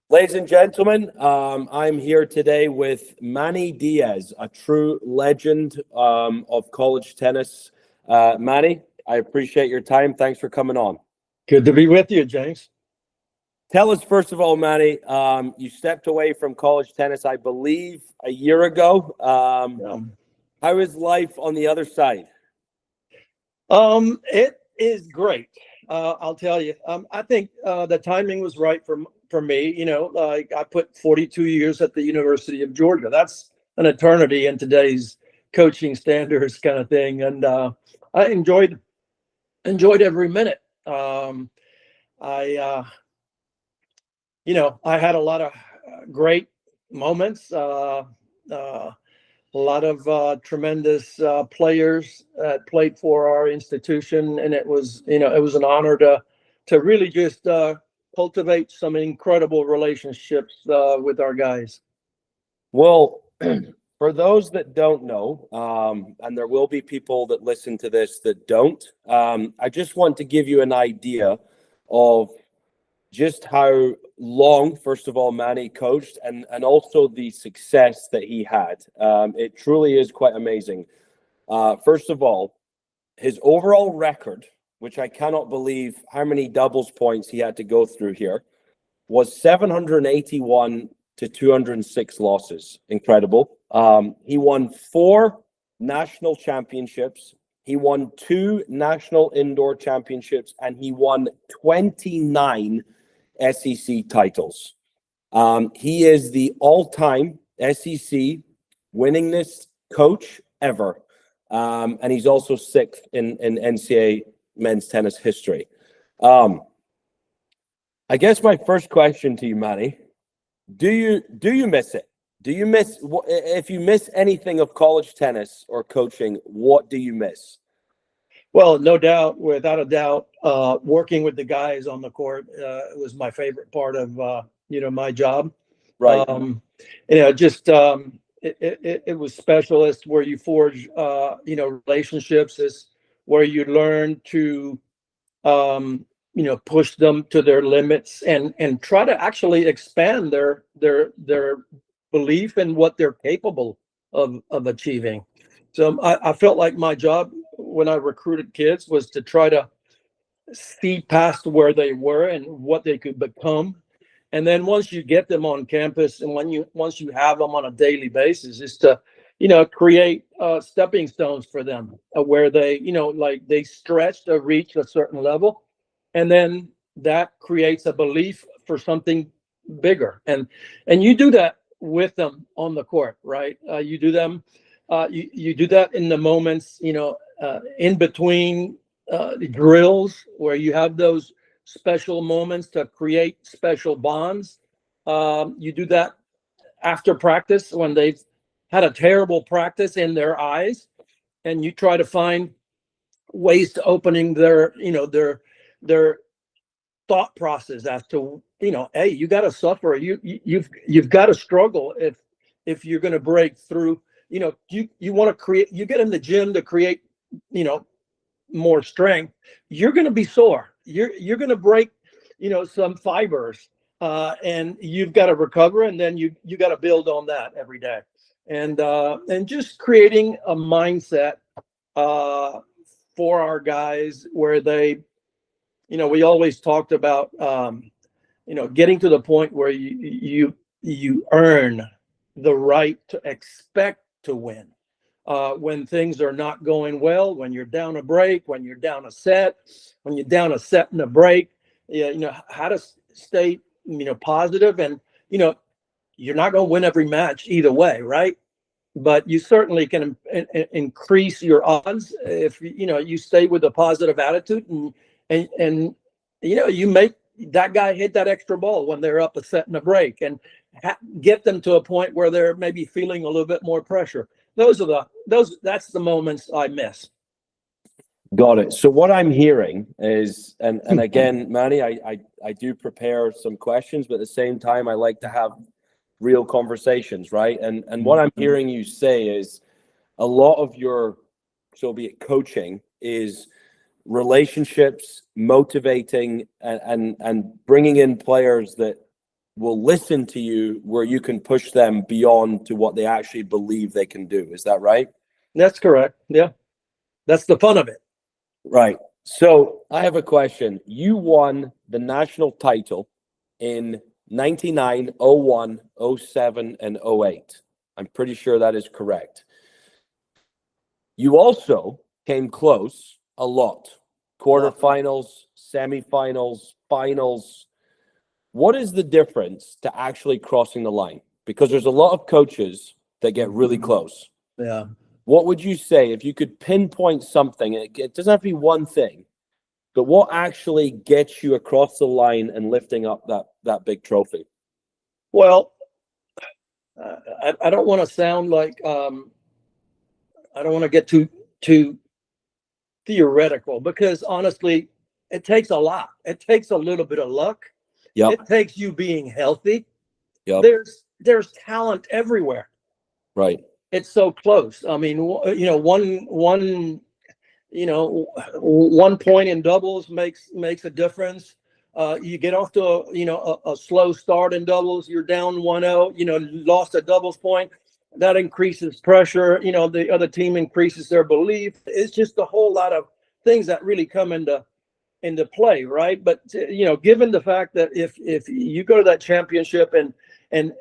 Ladies and gentlemen, I'm here today with Manny Diaz, a true legend of college tennis. Manny, I appreciate your time. Thanks for coming on. Good to be with you, James. Tell us, first of all, Manny, you stepped away from college tennis, I believe, a year ago. How is life on the other side? It is great. I'll tell you. I think the timing was right for me. Like I put 42 years at the University of Georgia. That's an eternity in today's coaching standards, kind of thing. And I enjoyed every minute. I I had a lot of great moments. A lot of tremendous players played for our institution, and it was an honor to really just cultivate some incredible relationships with our guys. Well, for those that don't know, and there will be people that listen to this that don't, I just want to give you an idea of just how long, first of all, Manny coached and also the success that he had. It truly is quite amazing. First of all, his overall record, which I cannot believe how many doubles points he had to go through here, was 781 to 206 losses. Incredible. He won 4 national championships. He won 2 national indoor championships, and he won 29 SEC titles. He is the all-time SEC winningest coach ever. And he's also 6th in NCAA men's tennis history. I guess my first question to you, Manny, do you miss it? Do you miss, if you miss anything of college tennis or coaching, what do you miss? Well, no doubt, without a doubt, working with the guys on the court was my favorite part of my job. Right. Just it was special. It's where you forge relationships. It's where you learn to push them to their limits and try to actually expand their belief in what they're capable of achieving. So I felt like my job when I recruited kids was to try to see past where they were and what they could become. And then once you get them on campus and once you have them on a daily basis, is to create stepping stones for them where they like they stretch to reach a certain level, and then that creates a belief for something bigger. And you do that with them on the court, right? You do them. You do that in the moments, in between drills where you have those special moments to create special bonds. You do that after practice when they've had a terrible practice in their eyes, and you try to find ways to opening their thought process as to hey, you got to suffer, you've got to struggle if you're going to break through. You want to create, you get in the gym to create more strength. You're going to be sore, you're going to break some fibers, and you've got to recover, and then you got to build on that every day, and just creating a mindset for our guys where they we always talked about getting to the point where you earn the right to expect to win when things are not going well, when you're down a break, when you're down a set, when you're down a set and a break. How to stay positive, and you're not going to win every match either way, right? But you certainly can increase your odds if you stay with a positive attitude, and you make that guy hit that extra ball when they're up a set and a break, and get them to a point where they're maybe feeling a little bit more pressure. That's the moments I miss. Got it. So what I'm hearing is, and again, Manny, I do prepare some questions, but at the same time, I like to have real conversations, right? And what I'm hearing you say is a lot of your, so be it coaching, is relationships, motivating, and bringing in players that will listen to you where you can push them beyond to what they actually believe they can do. Is that right? That's correct. Yeah. That's the fun of it. Right. So I have a question. You won the national title in 99, 01, 07, and 08. I'm pretty sure that is correct. You also came close a lot. Quarterfinals, semifinals, finals. What is the difference to actually crossing the line? Because there's a lot of coaches that get really close. Yeah. What would you say if you could pinpoint something? It doesn't have to be one thing, but what actually gets you across the line and lifting up that big trophy? Well, I don't want to sound like I don't want to get too theoretical, because honestly, it takes a lot. It takes a little bit of luck. Yep. It takes you being healthy. Yep. There's talent everywhere. Right. It's so close. I mean, one you know, 1 point in doubles makes a difference. You get off to a slow start in doubles, you're down 1-0, lost a doubles point. That increases pressure. The other team increases their belief. It's just a whole lot of things that really come into play, right? But given the fact that if you go to that championship and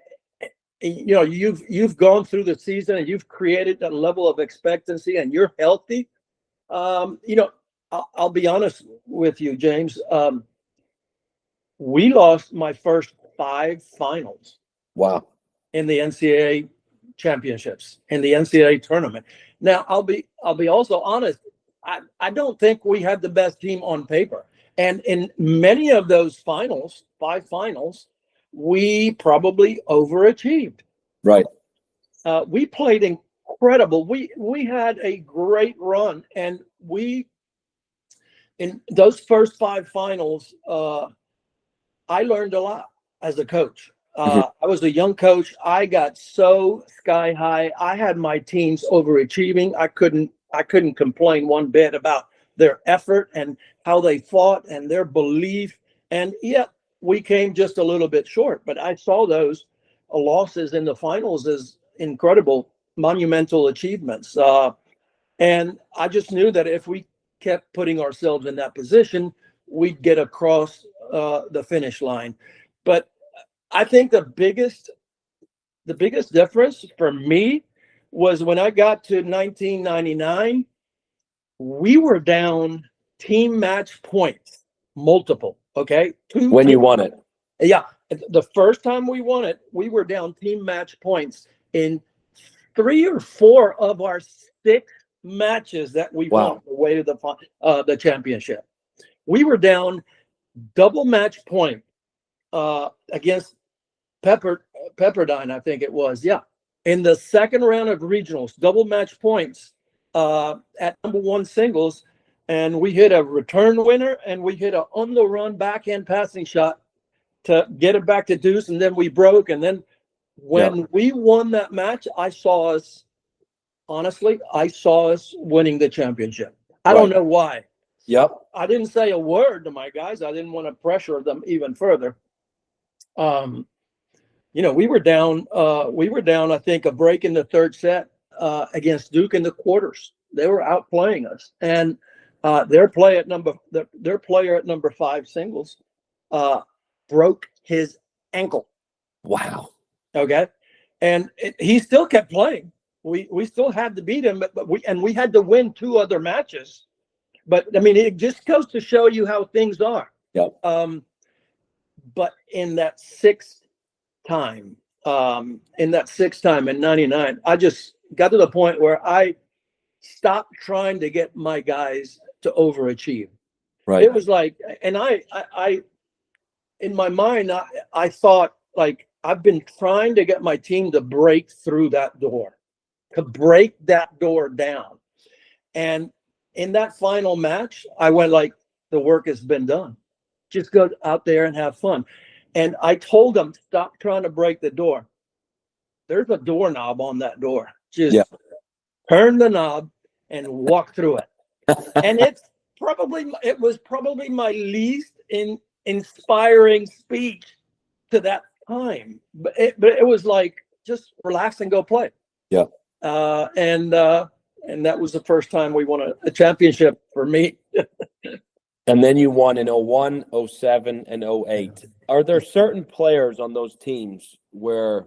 you've gone through the season and you've created that level of expectancy and you're healthy, I'll be honest with you, James. We lost my first 5 finals. Wow. In the NCAA championships, in the NCAA tournament. Now, I'll be also honest. I don't think we had the best team on paper, and in many of those finals, 5 finals, we probably overachieved. Right. We played incredible. We had a great run, and in those first 5 finals, I learned a lot as a coach. I was a young coach. I got so sky high. I had my teams overachieving. I couldn't complain one bit about their effort and how they fought and their belief. And yet we came just a little bit short. But I saw those losses in the finals as incredible, monumental achievements. And I just knew that if we kept putting ourselves in that position, we'd get across the finish line. But I think the biggest difference for me was when I got to 1999, we were down team match points, multiple. Okay, when you won it. Yeah, the first time we won it, we were down team match points in 3 or 4 of our 6 matches that we won the way to the championship. We were down double match point against Pepperdine, I think it was. Yeah. In the second round of regionals, double match points at number 1 singles. And we hit a return winner and we hit a on the run backhand passing shot to get it back to deuce. And then we broke. And then when we won that match, I saw us winning the championship. I don't know why. Yep. I didn't say a word to my guys. I didn't want to pressure them even further. We were down, I think, a break in the third set against Duke in the quarters. They were outplaying us. And their player at number 5 singles broke his ankle. Wow. Okay. And he still kept playing. We still had to beat him, but we had to win 2 other matches. But I mean, it just goes to show you how things are. Yep. But in that sixth time in 99, I just got to the point where I stopped trying to get my guys to overachieve. Right. It was like, and I in my mind, I thought, like, I've been trying to get my team to break through that door, to break that door down. And in that final match, I went like, the work has been done. Just go out there and have fun. And I told them, stop trying to break the door. There's a doorknob on that door. Just turn the knob and walk through it. And it was probably my least inspiring speech to that time, but it was like just relax and go play. Yeah. And that was the first time we won a championship for me. And then you won in 01, 07, and 08. Are there certain players on those teams where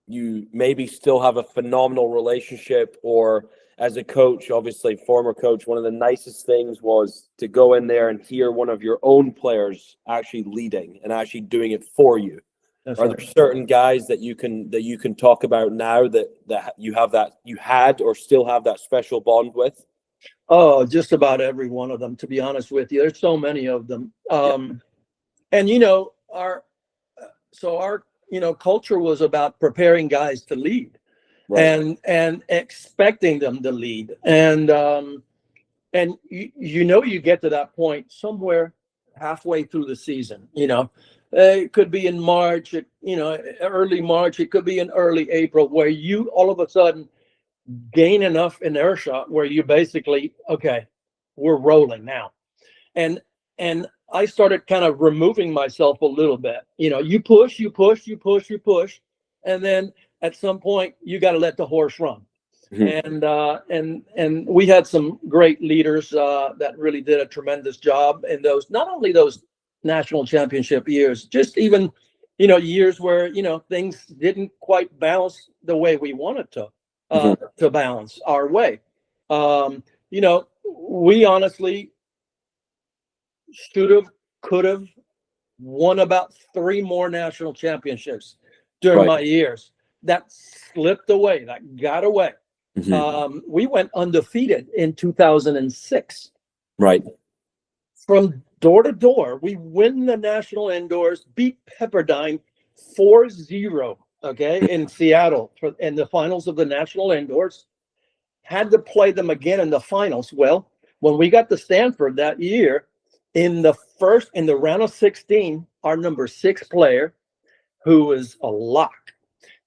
you maybe still have a phenomenal relationship, or as a coach, obviously former coach, one of the nicest things was to go in there and hear one of your own players actually leading and actually doing it for you? That's Are right. there certain guys that you can talk about now that you had or still have that special bond with? Oh, just about every one of them, to be honest with you. There's so many of them. And our culture was about preparing guys to lead, Right. and expecting them to lead. And you get to that point somewhere halfway through the season. It could be in March, early March. It could be in early April, where you all of a sudden gain enough inertia where you basically, okay, we're rolling now. And I started kind of removing myself a little bit. You push, and then at some point you got to let the horse run. Mhm. And we had some great leaders that really did a tremendous job in those, not only those national championship years, just even years where things didn't quite bounce the way we wanted Mhm. to balance our way. We honestly should have, could have won about 3 more national championships during Right. my years. That slipped away. That got away. We went undefeated in 2006. Right. From door to door, we win the national indoors, beat Pepperdine 4-0, okay, in Seattle in the finals of the national indoors. Had to play them again in the finals. Well, when we got to Stanford that year, in the round of 16, our number 6 player, who was a lock,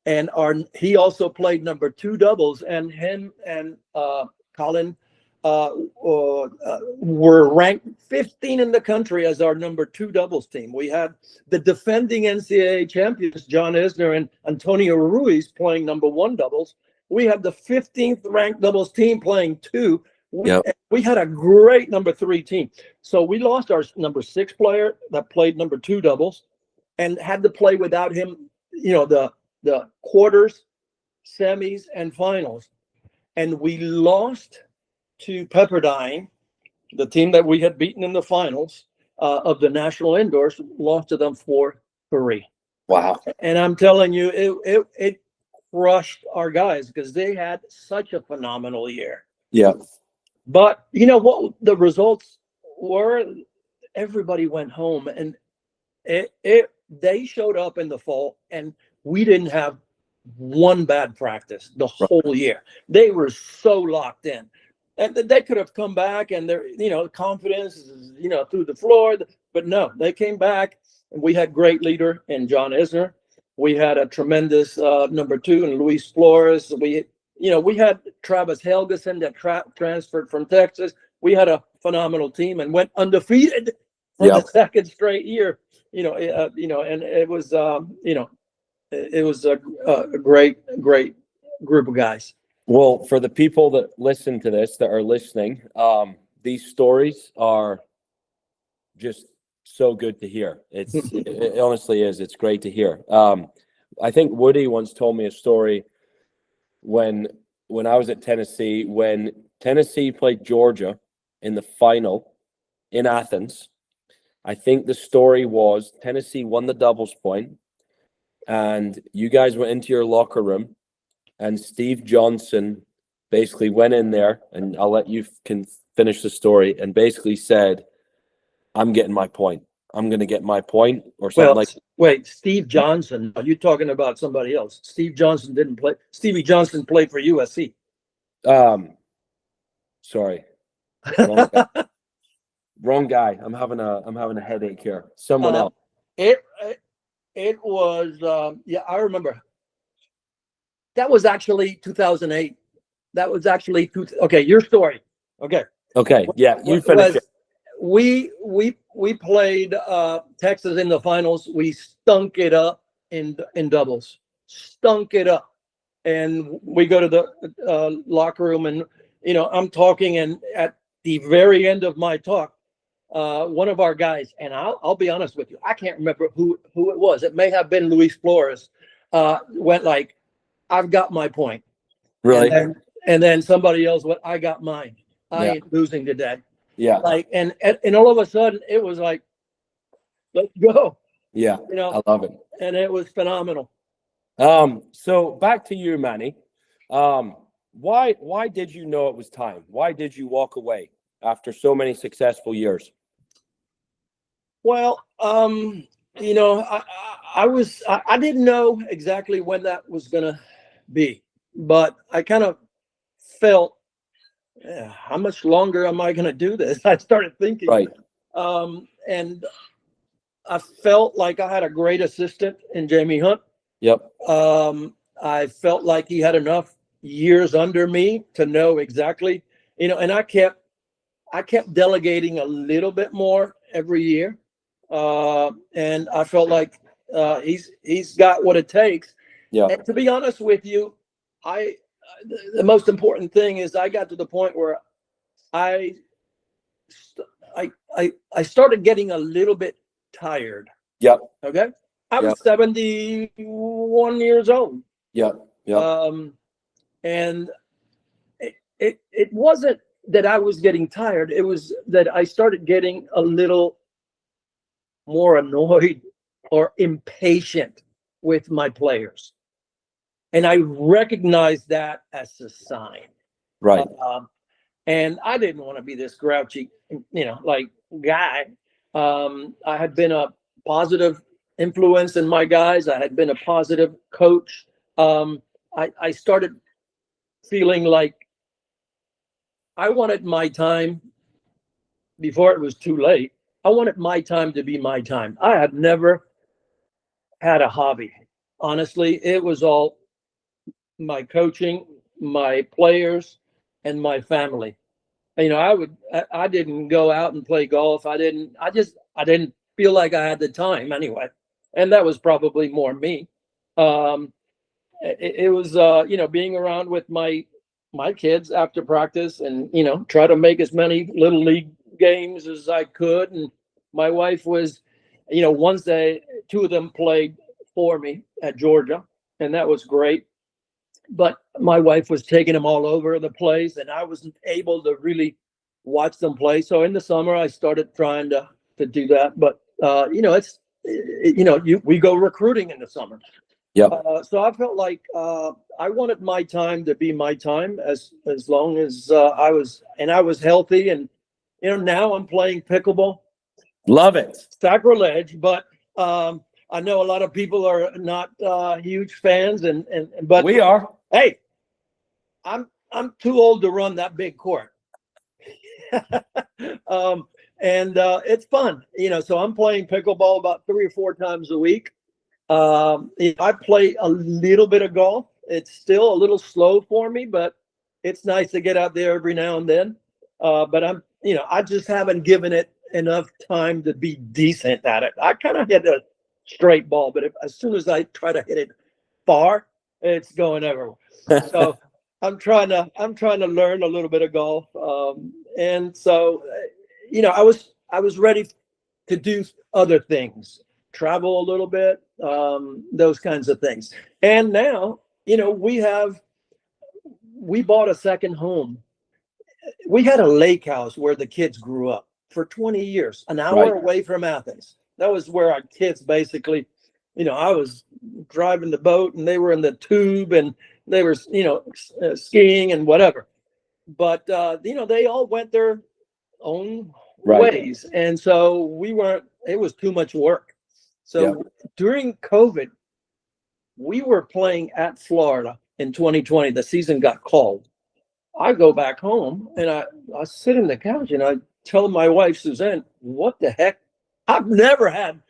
and he also played number 2 doubles, and him and Colin were ranked 15 in the country as our number 2 doubles team. We had the defending NCAA champions, John Isner and Antonio Ruiz, playing number 1 doubles. We had the 15th ranked doubles team playing 2. We had a great number 3 team. So we lost our number 6 player that played number 2 doubles and had to play without him, the quarters, semis, and finals. And we lost to Pepperdine, the team that we had beaten in the finals of the national indoors, lost to them 4-3. Wow. And I'm telling you, it crushed our guys because they had such a phenomenal year. Yeah. But you know what the results were? Everybody went home, and they showed up in the fall, and we didn't have one bad practice the whole year. They were so locked in, and they could have come back, and their confidence is through the floor. But no, they came back, and we had great leader in John Isner. We had a tremendous number 2 in Luis Flores. We had Travis Helgeson that transferred from Texas. We had a phenomenal team and went undefeated for the second straight year. And it was it was a great group of guys. Well, for the people that listen to this, that are listening, these stories are just so good to hear. It honestly is. It's great to hear. I think Woody once told me a story when I was at Tennessee, when Tennessee played Georgia in the final in Athens. I think the story was Tennessee won the doubles point, and you guys went into your locker room, and Steve Johnson basically went in there, and I'll let you can finish the story, and basically said, "I'm getting my point. I'm going to get my point," or something Wait, Steve Johnson? Are you talking about somebody else? Steve Johnson didn't play. Stevie Johnson played for USC. Sorry, wrong guy. I'm having a headache here. Someone else. It was I remember. That was actually 2008. That was actually okay. Your story. Okay. Yeah, you finish it. We played Texas in the finals. We stunk it up. in doubles, stunk it up. And we go to the locker room, and I'm talking, and at the very end of my talk, one of our guys, and I'll be honest with you, I can't remember who it was. It may have been Luis Flores. Went like, "I've got my point." Really? And then somebody else went, "I got mine. I Yeah. ain't losing today." Yeah. Like, and all of a sudden, it was like, "Let's go." Yeah. I love it. And it was phenomenal. So back to you, Manny. Why did you know it was time? Why did you walk away after so many successful years? Well, I didn't know exactly when that was gonna be, but I kind of felt, yeah, how much longer am I gonna do this? I started thinking, Right. And I felt like I had a great assistant in Jamie Hunt. Yep. I felt like he had enough years under me to know exactly, and I kept delegating a little bit more every year. And I felt like he's got what it takes. Yeah. And to be honest with you, the most important thing is I got to the point where I started getting a little bit tired. Yep. Okay. I was 71 years old. Yep. Yep. And it wasn't that I was getting tired. It was that I started getting a little more annoyed or impatient with my players. And I recognized that as a sign. Right. And I didn't want to be this grouchy, like guy. I had been a positive influence in my guys. I had been a positive coach. I started feeling like I wanted my time before it was too late. I wanted my time to be my time. I had never had a hobby. Honestly, it was all my coaching, my players, and my family. I didn't go out and play golf. I didn't feel like I had the time anyway. And that was probably more me. It was, being around with my kids after practice, and, try to make as many little league games as I could. And my wife was, once two of them played for me at Georgia, and that was great. But my wife was taking them all over the place, and I wasn't able to really watch them play. So in the summer, I started trying to do that. But we go recruiting in the summer. Yep. So I felt like I wanted my time to be my time as long as I was healthy. And now I'm playing pickleball. Love it. Sacrilege, but I know a lot of people are not huge fans, but we are. Hey, I'm too old to run that big court. And it's fun, so I'm playing pickleball about 3 or 4 times a week. I play a little bit of golf. It's still a little slow for me, but it's nice to get out there every now and then. But I just haven't given it enough time to be decent at it. I kind of hit a straight ball, but as soon as I try to hit it far, it's going everywhere. So I'm trying to learn a little bit of golf. And so, I was ready to do other things, travel a little bit, those kinds of things. And now, we bought a second home. We had a lake house where the kids grew up for 20 years, an hour away from Athens. That was where our kids basically, I was driving the boat and they were in the tube and they were, skiing and whatever. But, they all went their own ways. And so it was too much work. So during COVID, we were playing at Florida in 2020. The season got called. I go back home and I sit in the couch and I tell my wife, Suzanne, what the heck? I've never had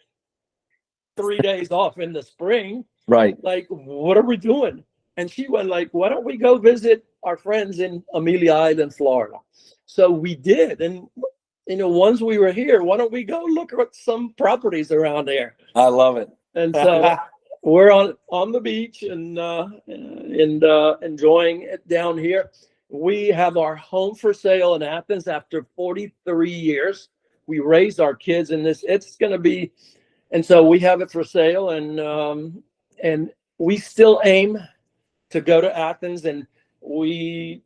3 days off in the spring. Right. Like, what are we doing? And she went like, why don't we go visit our friends in Amelia Island, Florida? So we did. And, once we were here, why don't we go look at some properties around there? I love it. And so we're on the beach and enjoying it down here. We have our home for sale in Athens after 43 years. We raised our kids in this. It's going to be, and so we have it for sale, and we still aim to go to Athens. And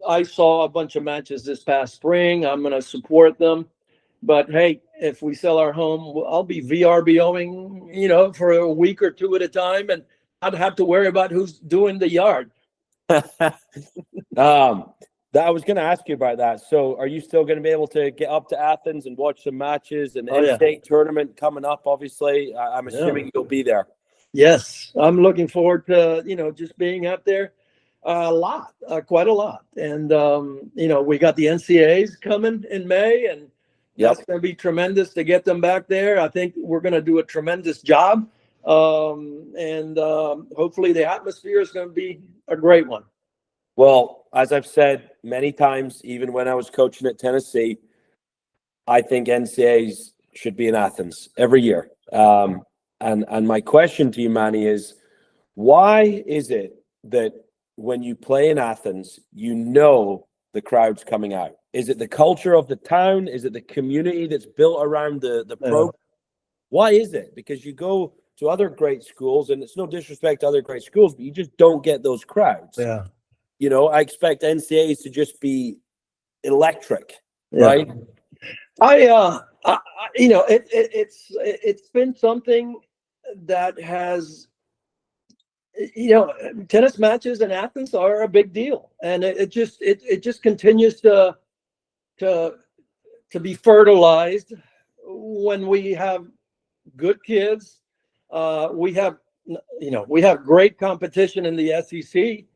I saw a bunch of matches this past spring. I'm going to support them. But hey, if we sell our home, I'll be VRBOing, for a week or two at a time, and I'd have to worry about who's doing the yard. I was going to ask you about that. So are you still going to be able to get up to Athens and watch some matches and in-state tournament coming up? Obviously, I'm assuming you'll be there. Yes, I'm looking forward to, just being out there quite a lot. And, we got the NCAAs coming in May, and that's going to be tremendous to get them back there. I think we're going to do a tremendous job. And hopefully the atmosphere is going to be a great one. Well, as I've said many times, even when I was coaching at Tennessee, I think NCAAs should be in Athens every year. And my question to you, Manny, is why is it that when you play in Athens, the crowd's coming out? Is it the culture of the town? Is it the community that's built around the program? Why is it? Because you go to other great schools, and it's no disrespect to other great schools, but you just don't get those crowds. Yeah. I expect NCAAs to just be electric, right? It's been something that has, tennis matches in Athens are a big deal, and it just continues to be fertilized when we have good kids. We have great competition in the SEC.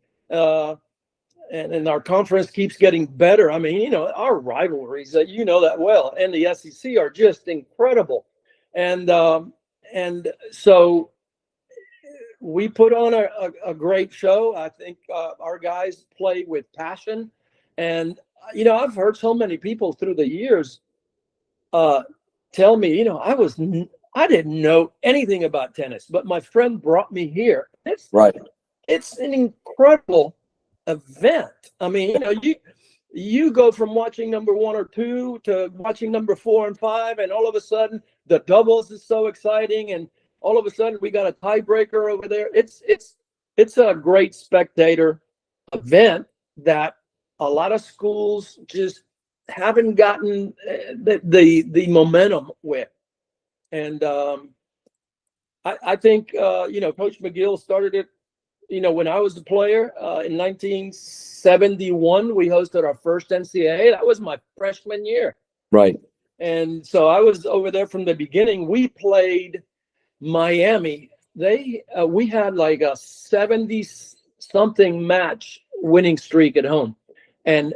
And our conference keeps getting better. I mean, our rivalries, that well, and the SEC are just incredible. And so we put on a great show. I think our guys play with passion. And, I've heard so many people through the years tell me, I didn't know anything about tennis, but my friend brought me here. It's right. It's an incredible event. I mean, you go from watching number 1 or 2 to watching number 4 and 5, and all of a sudden the doubles is so exciting, and all of a sudden we got a tiebreaker over there. It's a great spectator event that a lot of schools just haven't gotten the momentum with. And I think Coach McGill started it. When I was a player in 1971, we hosted our first NCAA. That was my freshman year. Right. And so I was over there from the beginning. We played Miami. We had like a 70-something match winning streak at home. And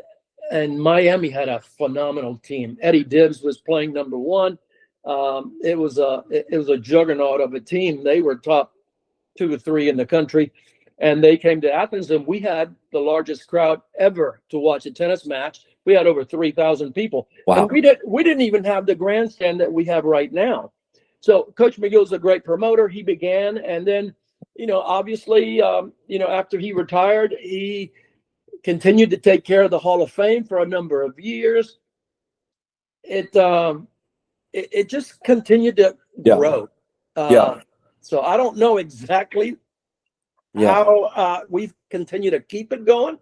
Miami had a phenomenal team. Eddie Dibbs was playing number 1. It was a juggernaut of a team. They were top 2 or 3 in the country. And they came to Athens, and we had the largest crowd ever to watch a tennis match. We had over 3,000 people. Wow. And we didn't even have the grandstand that we have right now. So Coach McGill's a great promoter. He began, and then, obviously, after he retired, he continued to take care of the Hall of Fame for a number of years. It just continued to grow. So I don't know exactly how we've continued to keep it going.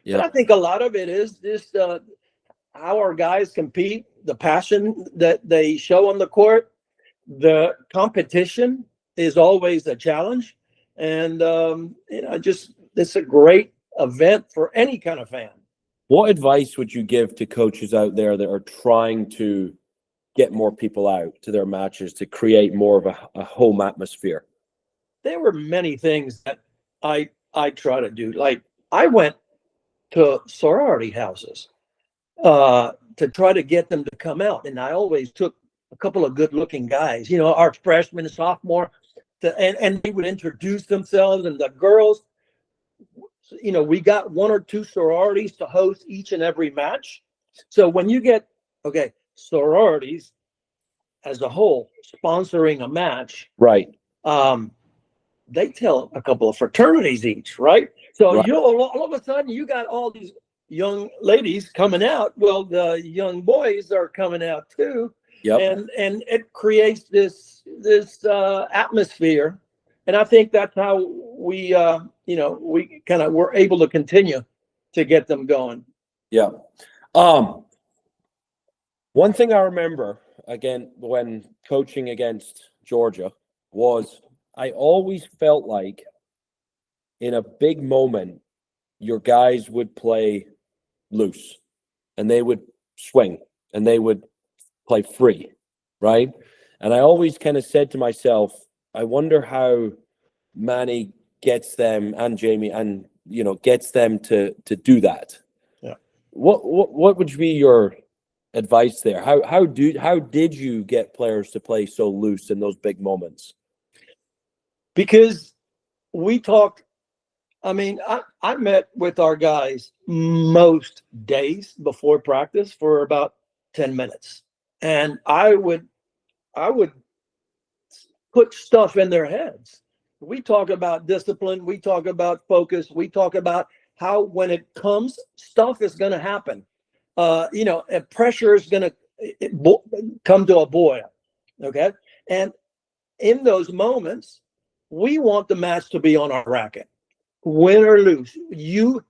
But I think a lot of it is just how our guys compete, the passion that they show on the court. The competition is always a challenge. And, it's a great event for any kind of fan. What advice would you give to coaches out there that are trying to get more people out to their matches to create more of a home atmosphere? There were many things that I try to do. Like, I went to sorority houses to try to get them to come out, and I always took a couple of good-looking guys, our freshman, sophomore, and they would introduce themselves, and the girls, we got 1 or 2 sororities to host each and every match. So when you get sororities as a whole sponsoring a match, right? they tell a couple of fraternities each, right? So Right. all of a sudden you got all these young ladies coming out. Well, the young boys are coming out too, Yep. and it creates this atmosphere. And I think that's how we we kind of were able to continue to get them going. Yeah. One thing I remember again when coaching against Georgia was I always felt like in a big moment, your guys would play loose and they would swing and they would play free, right? And I always kind of said to myself, I wonder how Manny gets them and Jamie and gets them to do that. Yeah. What would be your advice there? How did you get players to play so loose in those big moments? Because we talked. I mean, I met with our guys most days before practice for about 10 minutes. And I would put stuff in their heads. We talk about discipline, we talk about focus, we talk about how when it comes, stuff is going to happen. And pressure is going to come to a boil. Okay. And in those moments, we want the match to be on our racket, win or lose. You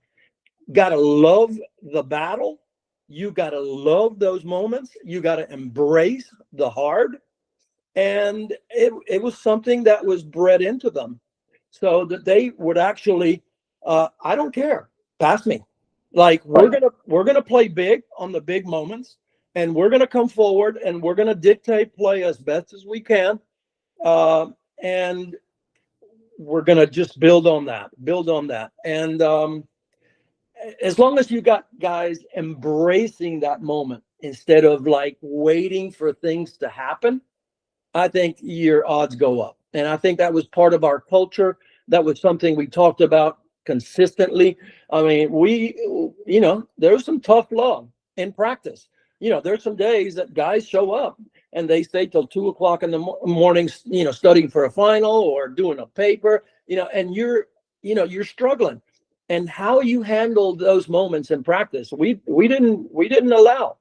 got to love the battle. You got to love those moments. You got to embrace the hard. And it was something that was bred into them so that they would actually, I don't care, pass me. Like we're gonna play big on the big moments, and we're gonna come forward and we're gonna dictate play as best as we can, and we're gonna just build on that. And as long as you got guys embracing that moment instead of like waiting for things to happen, I think your odds go up. And I think that was part of our culture. That was something we talked about consistently. I mean, there's some tough love in practice. There's some days that guys show up and they stay till 2 o'clock in the morning, studying for a final or doing a paper, and you're struggling. And how you handle those moments in practice, we didn't allow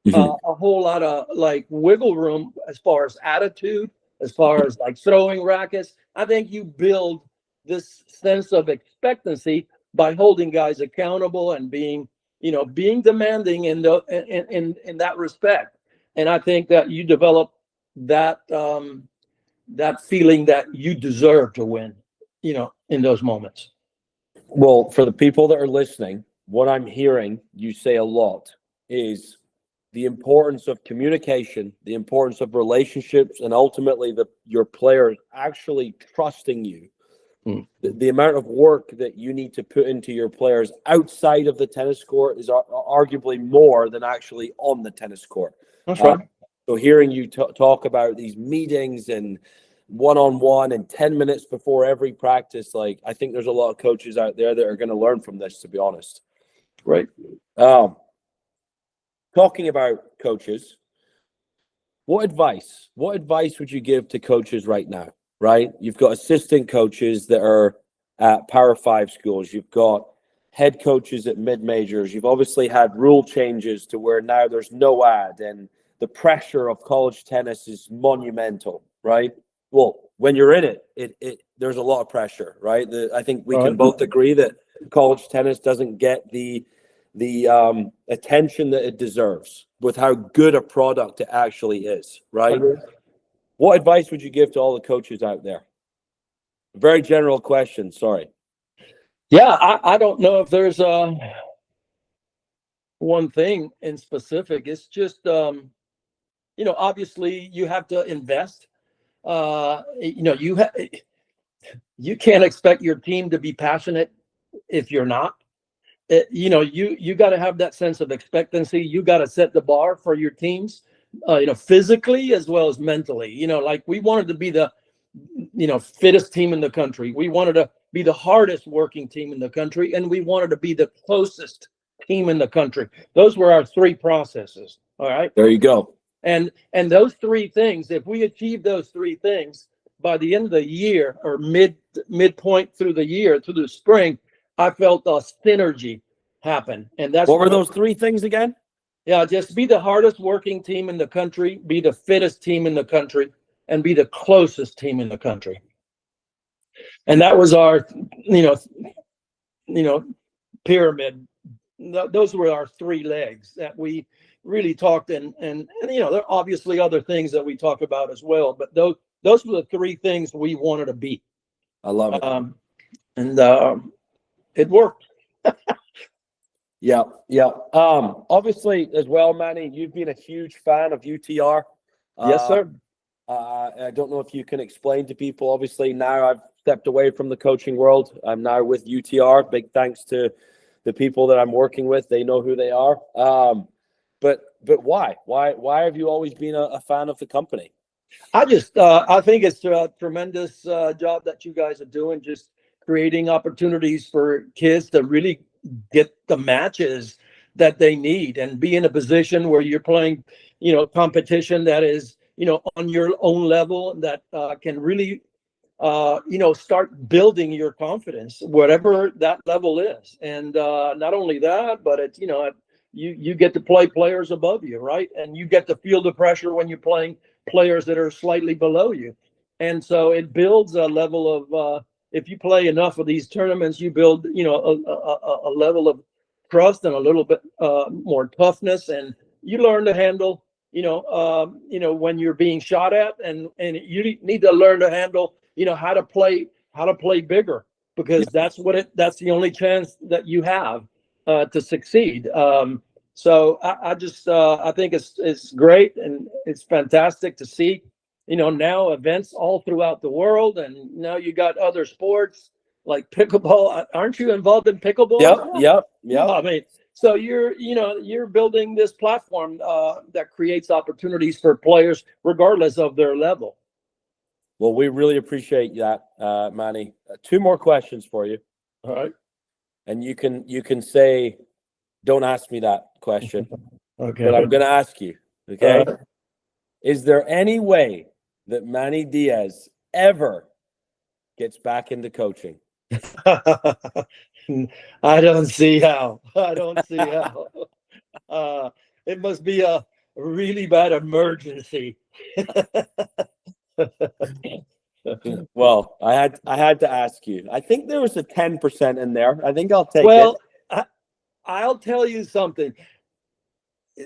a whole lot of like wiggle room as far as attitude, as far as like throwing rackets. I think you build this sense of expectancy by holding guys accountable and being demanding in that respect. And I think that you develop that that feeling that you deserve to win, in those moments. Well, for the people that are listening, what I'm hearing you say a lot is the importance of communication, the importance of relationships, and ultimately your players actually trusting you. The amount of work that you need to put into your players outside of the tennis court is arguably more than actually on the tennis court. That's right. So hearing you talk about these meetings and one-on-one and 10 minutes before every practice, like I think there's a lot of coaches out there that are going to learn from this, to be honest. Right. Talking about coaches, what advice would you give to coaches right now? Right? You've got assistant coaches that are at Power 5 schools. You've got head coaches at mid-majors. You've obviously had rule changes to where now there's no ad, and the pressure of college tennis is monumental, right? Well, when you're in it there's a lot of pressure, right? I think we can both agree that college tennis doesn't get the attention that it deserves with how good a product it actually is, right? What advice would you give to all the coaches out there? Very general question, sorry. Yeah, I don't know if there's one thing in specific. It's just obviously you have to invest. You can't expect your team to be passionate if you're not. You got to have that sense of expectancy. You got to set the bar for your teams, physically as well as mentally. Like we wanted to be the fittest team in the country. We wanted to be the hardest working team in the country, and we wanted to be the closest team in the country. Those were our three processes. All right. There you go. And those three things, if we achieve those three things by the end of the year or midpoint through the year, through the spring, I felt a synergy happen. And that's What were those three things again? Yeah, just be the hardest working team in the country, be the fittest team in the country, and be the closest team in the country. And that was our, pyramid. Those were our three legs that we really talked. And there are obviously other things that we talk about as well, but those were the three things we wanted to be. I love it. And it worked. Yeah. Obviously, as well, Manny, you've been a huge fan of UTR. Yes, sir. I don't know if you can explain to people. Obviously, now I've stepped away from the coaching world. I'm now with UTR. Big thanks to the people that I'm working with. They know who they are. But why? Why have you always been a fan of the company? I think it's a tremendous job that you guys are doing, just creating opportunities for kids to really get the matches that they need and be in a position where you're playing, competition that is, on your own level that can really, start building your confidence, whatever that level is. And not only that, but it's, you get to play players above you, right? And you get to feel the pressure when you're playing players that are slightly below you. And so it builds a level of, if you play enough of these tournaments, you build, a level of trust and a little bit more toughness, and you learn to handle, when you're being shot at, and you need to learn to handle, how to play bigger, because that's the only chance that you have to succeed. So I think it's great, and it's fantastic to see, now events all throughout the world, and now you got other sports like pickleball. Aren't you involved in pickleball? Yep. I mean, so you're building this platform that creates opportunities for players regardless of their level. Well, we really appreciate that, Manny. Two more questions for you. All right. And you can say, don't ask me that question. Okay. But I'm going to ask you, okay? Is there any way that Manny Diaz ever gets back into coaching? I don't see how. It must be a really bad emergency. Well, I had to ask you. I think there was a 10% in there. I think I'll take Well, it. I'll tell you something.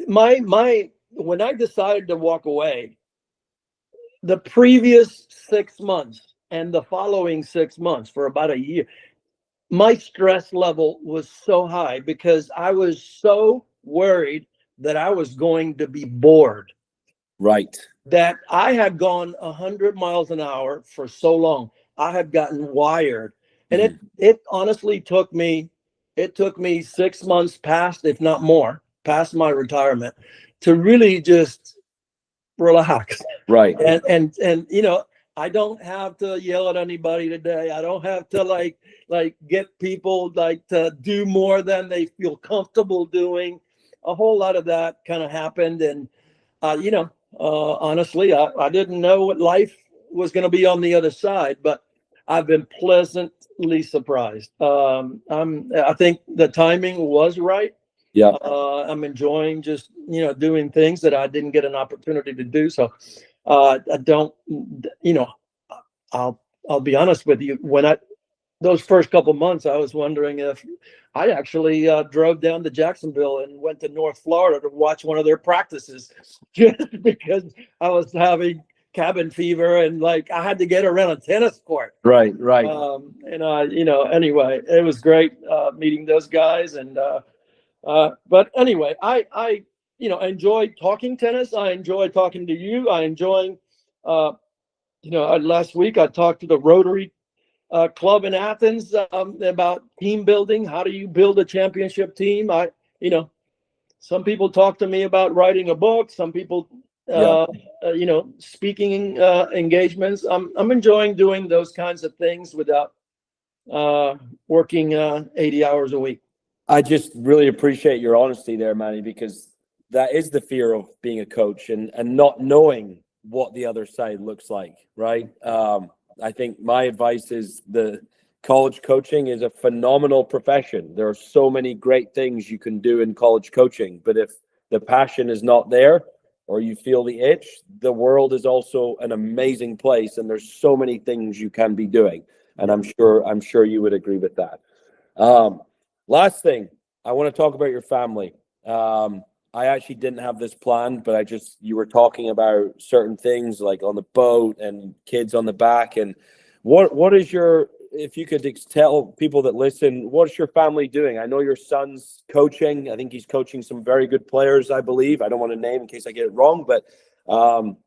When I decided to walk away, the previous 6 months and the following 6 months, for about a year, my stress level was so high because I was so worried that I was going to be bored. Right. That I had gone 100 miles an hour for so long. I had gotten wired. And it honestly took me 6 months past, if not more, past my retirement, to really just relax. Right. And I don't have to yell at anybody today. I don't have to like get people to do more than they feel comfortable doing. A whole lot of that kind of happened. And honestly, I didn't know what life was going to be on the other side, but I've been pleasantly surprised. I think the timing was right. Yeah. I'm enjoying just, doing things that I didn't get an opportunity to do. So I don't, I'll be honest with you. Those first couple months, I was wondering if I actually drove down to Jacksonville and went to North Florida to watch one of their practices, just because I was having cabin fever and I had to get around a tennis court. Right. Anyway, it was great meeting those guys. And but anyway, I enjoy talking tennis. I enjoy talking to you. I enjoy last week I talked to the Rotary club in Athens about team building. How do you build a championship team? Some people talk to me about writing a book. Some people, speaking engagements. I'm enjoying doing those kinds of things without working 80 hours a week. I just really appreciate your honesty there, Manny, because that is the fear of being a coach and not knowing what the other side looks like, right? I think my advice is the college coaching is a phenomenal profession. There are so many great things you can do in college coaching, but if the passion is not there or you feel the itch, the world is also an amazing place, and there's so many things you can be doing. And I'm sure you would agree with that. Last thing, I want to talk about your family. I actually didn't have this planned, but you were talking about certain things like on the boat and kids on the back. And what is if you could tell people that listen, what's your family doing? I know your son's coaching. I think he's coaching some very good players, I believe. I don't want to name in case I get it wrong, but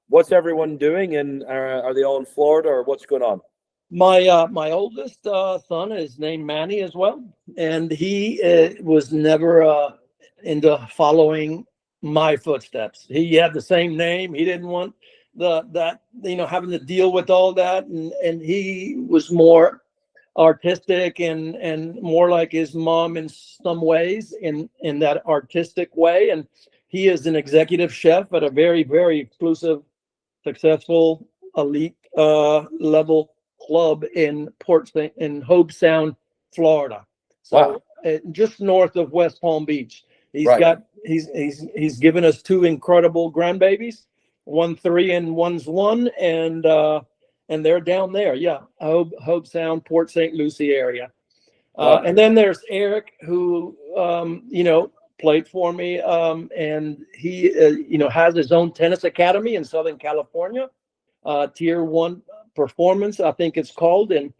what's everyone doing? And are they all in Florida, or what's going on? My oldest son is named Manny as well, and he was never into following my footsteps. He had the same name. He didn't want having to deal with all that, and he was more artistic and more like his mom in some ways, in that artistic way. And he is an executive chef at a very, very exclusive, successful, elite level club in Hobe Sound, Florida. So wow. Just north of West Palm Beach. He's given us two incredible grandbabies, one 3 and one's 1, and they're down there. Yeah, Hobe Sound, Port St. Lucie area. And then there's Eric, who played for me, and he has his own tennis academy in Southern California, Tier 1 Performance, I think it's called. And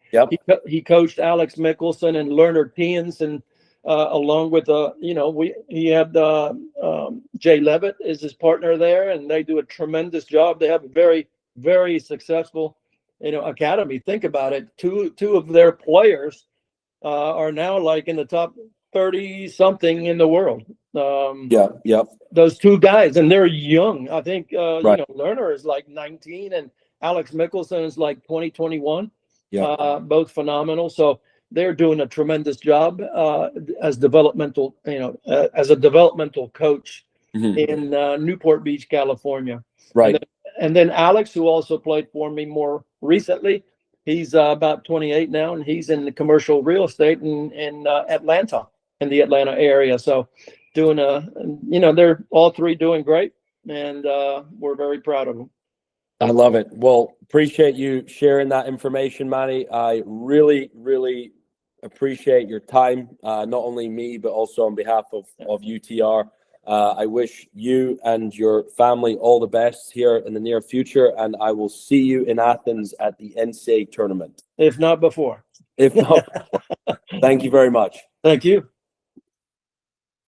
he coached Alex Mickelson and Leonard Tiens, and along with he had Jay Levitt is his partner there, and they do a tremendous job. They have a very, very successful academy. Think about it. Two of their players are now like in the top 30 something in the world. Those two guys, and they're young. I think Lerner is like 19 and Alex Mickelson is like 2021. Both phenomenal. So they're doing a tremendous job as developmental, as a developmental coach in Newport Beach, California. Right. And then Alex, who also played for me more recently, he's about 28 now, and he's in the commercial real estate in Atlanta, in the Atlanta area. So doing they're all three doing great, and we're very proud of them. I love it. Well, appreciate you sharing that information, Manny. I really, really appreciate your time, not only me, but also on behalf of UTR. I wish you and your family all the best here in the near future, and I will see you in Athens at the NCAA tournament. If not before. If not, thank you very much. Thank you.